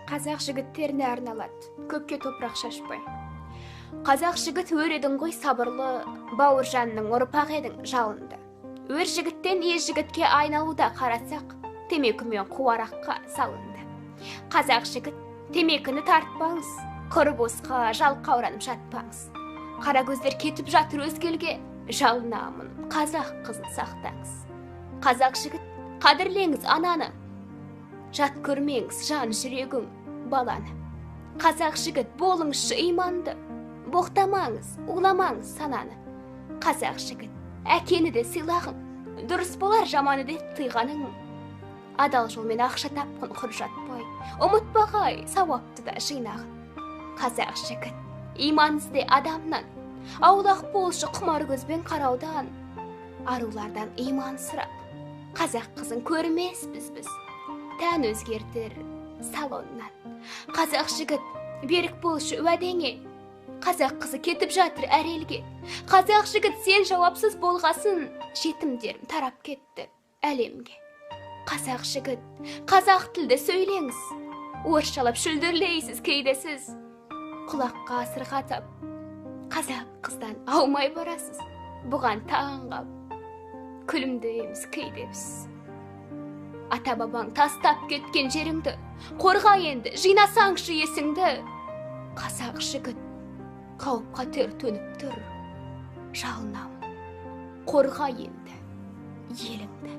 Қазақ жігіттеріне арналады, көпке топырақ шашпай. Қазақ жігіт өредің ғой сабырлы, бауыржанның ұрпақ едің жалынды. Өр жігіттен ез жігітке айналуда қарасақ, темекімен қуараққа салынды. Қазақ жігіт, темекіні тартпаңыз, құры босқа жалқа оранып жатпаңыз. Қара көздер кетіп жатыр өзгелге, жалынамын, қазақ қызын сақтаңыз. Қазақ жігіт, қадірлеңіз ананы, жат көрмеңіз жан жүрегің баланы. Қазақ жігіт, болыңызшы иманды, боқтамаңыз, уламаңыз сананы. Қазақ жігіт, әкені де сыйлағын, дұрыс болар жаманы деп тыйғаның. Адал жолмен ақша тапқын құр жатпай, ұмытпағай сауапты да жинағын. Қазақ жігіт, иманызде адамнан, аулақ болшы құмар көзбен қараудан, арулардан иман сұрап, қазақ қызын көрмеспіз біз, тән өзгертер салоннан. Қазақ жігіт, берік болшы уәдеңе, қазақ қызы кетіп жатыр әр елге. Қазақ жігіт, сен жауапсыз болғасын, жетімдерім тарап кетті әлемге. Қазақ жігіт, қазақ тілді сөйлеңіз, орысшалап шүлдірлейсіз кейде сіз, құлаққа асырға тап, қазақ қыздан аумай барасыз, бұған таңғап, күлімдейміз кейде біз. Ата бабаң тастап кеткен жеріңді, қорға енді жинасаңшы есіңді. Қазақ жігіт, қауіп қатер төніп тұр, жалынамын, қорға енді еліңді.